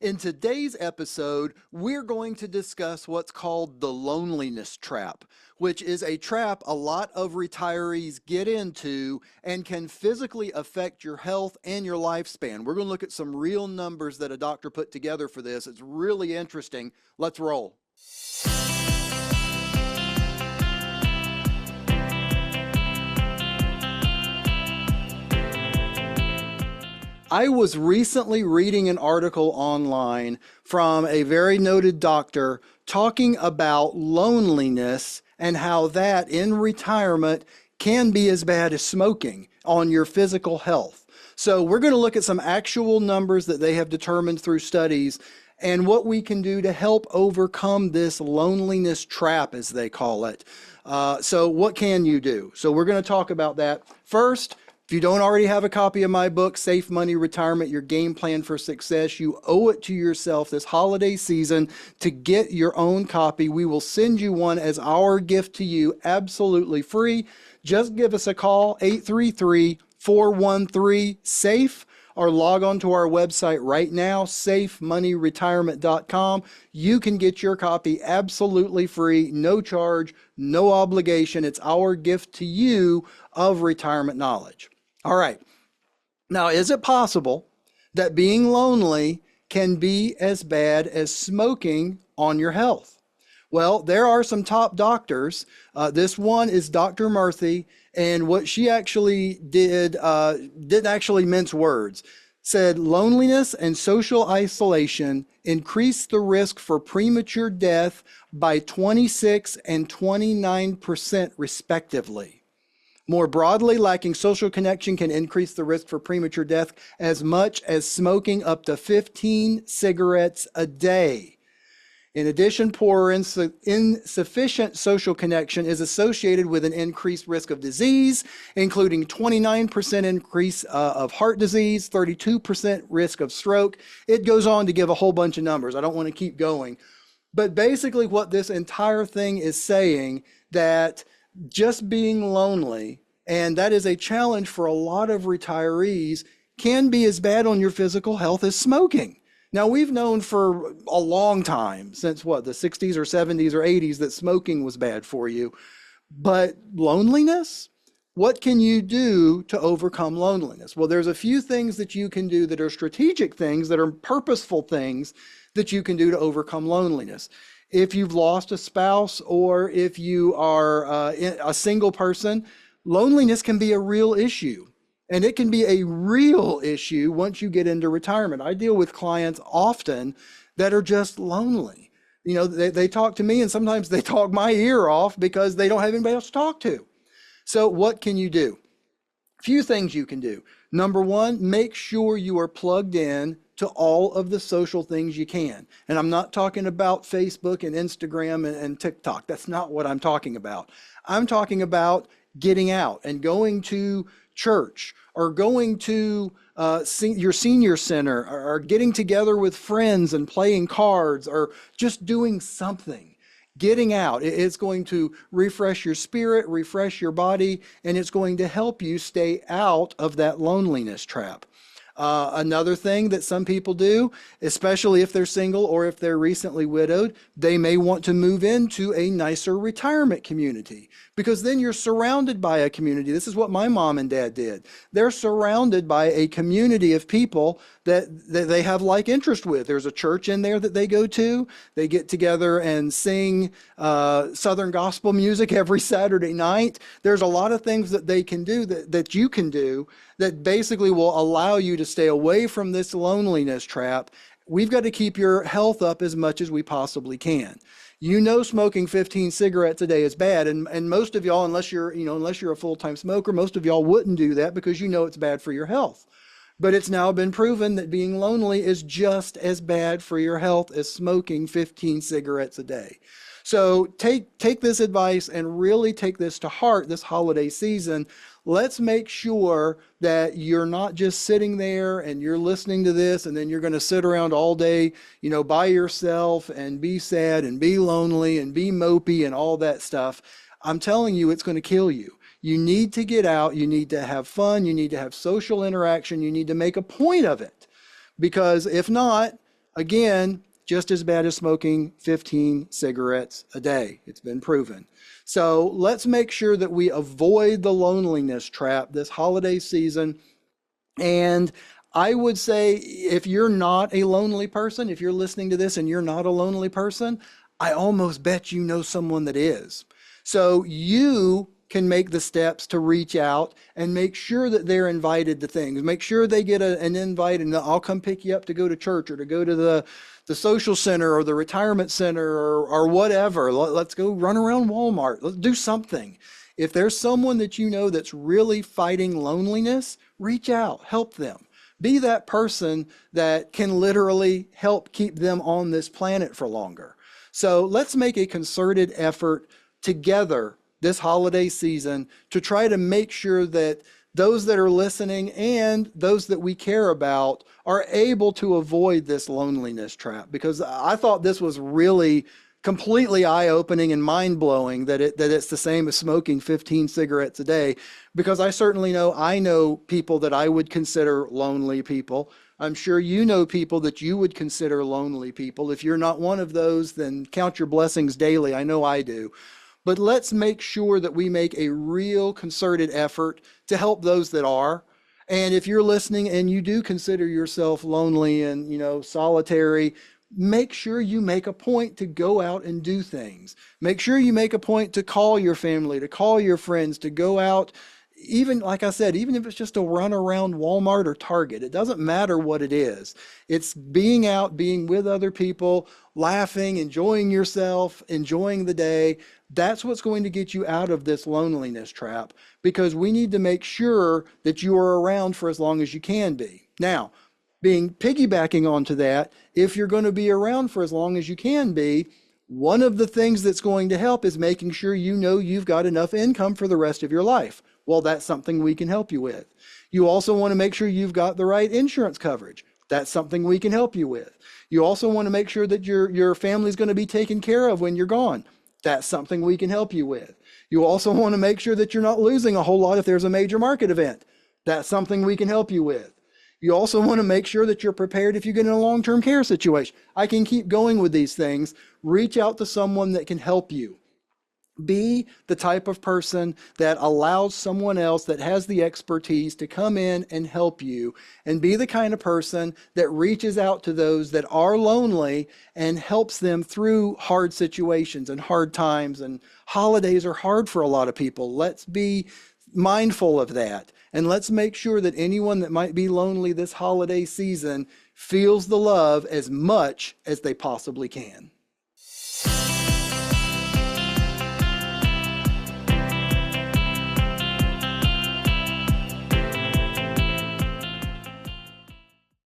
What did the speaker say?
In today's episode, we're going to discuss what's called the loneliness trap, which is a trap a lot of retirees get into and can physically affect your health and your lifespan. We're going to look at some real numbers that a doctor put together for this. It's really interesting. Let's roll. I was recently reading an article online from a very noted doctor talking about loneliness and how that in retirement can be as bad as smoking on your physical health. So we're going to look at some actual numbers that they have determined through studies and what we can do to help overcome this loneliness trap, as they call it. So what can you do? So we're going to talk about that. First, if you don't already have a copy of my book, Safe Money Retirement, Your Game Plan for Success, you owe it to yourself this holiday season to get your own copy. We will send you one as our gift to you, absolutely free. Just give us a call, 833-413-SAFE, or log on to our website right now, safemoneyretirement.com. You can get your copy absolutely free, no charge, no obligation. It's our gift to you of retirement knowledge. All right. Now, is it possible that being lonely can be as bad as smoking on your health? Well, there are some top doctors. This one is Dr. Murthy, and what she actually didn't actually mince words. Said loneliness and social isolation increase the risk for premature death by 26 and 29% respectively. More broadly, lacking social connection can increase the risk for premature death as much as smoking up to 15 cigarettes a day. In addition, poor or insufficient social connection is associated with an increased risk of disease, including 29% increase of heart disease, 32% risk of stroke. It goes on to give a whole bunch of numbers. I don't want to keep going. But basically what this entire thing is saying, that just being lonely, and that is a challenge for a lot of retirees, can be as bad on your physical health as smoking. Now, we've known for a long time, since what, the 60s or 70s or 80s, that smoking was bad for you. But loneliness? What can you do to overcome loneliness? Well, there's a few things that you can do that are strategic things, that are purposeful things that you can do to overcome loneliness. If you've lost a spouse, or if you are a single person, loneliness can be a real issue. And it can be a real issue once you get into retirement. I deal with clients often that are just lonely. You know, they talk to me, and sometimes they talk my ear off because they don't have anybody else to talk to. So what can you do? A few things you can do. Number one, make sure you are plugged in to all of the social things you can. And I'm not talking about Facebook and Instagram and TikTok. That's not what I'm talking about. I'm talking about getting out and going to church, or going to your senior center, or getting together with friends and playing cards, or just doing something. Getting out, it's going to refresh your spirit, refresh your body, and it's going to help you stay out of that loneliness trap. Another thing that some people do, especially if they're single or if they're recently widowed, they may want to move into a nicer retirement community, because then you're surrounded by a community. This is what my mom and dad did. They're surrounded by a community of people that they have like interest with. There's a church in there that they go to. They get together and sing Southern gospel music every Saturday night. There's a lot of things that they can do, that you can do, that basically will allow you to stay away from this loneliness trap. We've got to keep your health up as much as we possibly can. You know, smoking 15 cigarettes a day is bad, and most of y'all, unless you're a full-time smoker, most of y'all wouldn't do that because you know it's bad for your health. But it's now been proven that being lonely is just as bad for your health as smoking 15 cigarettes a day. So take this advice and really take this to heart this holiday season. Let's make sure that you're not just sitting there and you're listening to this and then you're going to sit around all day, by yourself and be sad and be lonely and be mopey and all that stuff. I'm telling you, it's going to kill you. You need to get out. You need to have fun. You need to have social interaction. You need to make a point of it, because if not, Again, just as bad as smoking 15 cigarettes a day. It's been proven. So let's make sure that we avoid the loneliness trap this holiday season. And I would say if you're not a lonely person, if you're listening to this and you're not a lonely person, I almost bet you know someone that is. So you can make the steps to reach out and make sure that they're invited to things. Make sure they get an invite and I'll come pick you up to go to church or to go to the social center or the retirement center or whatever. Let's go run around Walmart. Let's do something. If there's someone that you know that's really fighting loneliness, reach out, help them. Be that person that can literally help keep them on this planet for longer. So let's make a concerted effort together this holiday season to try to make sure that those that are listening and those that we care about are able to avoid this loneliness trap. Because I thought this was really completely eye-opening and mind-blowing that it's the same as smoking 15 cigarettes a day, because I certainly know I know people that I would consider lonely people. I'm sure you know people that you would consider lonely people. If you're not one of those, then count your blessings daily. I know I do. But let's make sure that we make a real concerted effort to help those that are. And if you're listening and you do consider yourself lonely and, solitary, make sure you make a point to go out and do things. Make sure you make a point to call your family, to call your friends, to go out. Even like I said, even if it's just a run around Walmart or Target, it doesn't matter what it is. It's being out, being with other people, laughing, enjoying yourself, enjoying the day. That's what's going to get you out of this loneliness trap, because we need to make sure that you are around for as long as you can be. Now, piggybacking onto that, if you're going to be around for as long as you can be, one of the things that's going to help is making sure you know you've got enough income for the rest of your life. Well, that's something we can help you with. You also want to make sure you've got the right insurance coverage. That's something we can help you with. You also want to make sure that your family's going to be taken care of when you're gone. That's something we can help you with. You also want to make sure that you're not losing a whole lot if there's a major market event. That's something we can help you with. You also want to make sure that you're prepared if you get in a long-term care situation. I can keep going with these things. Reach out to someone that can help you. Be the type of person that allows someone else that has the expertise to come in and help you, and be the kind of person that reaches out to those that are lonely and helps them through hard situations and hard times. And holidays are hard for a lot of people. Let's be mindful of that. And let's make sure that anyone that might be lonely this holiday season feels the love as much as they possibly can.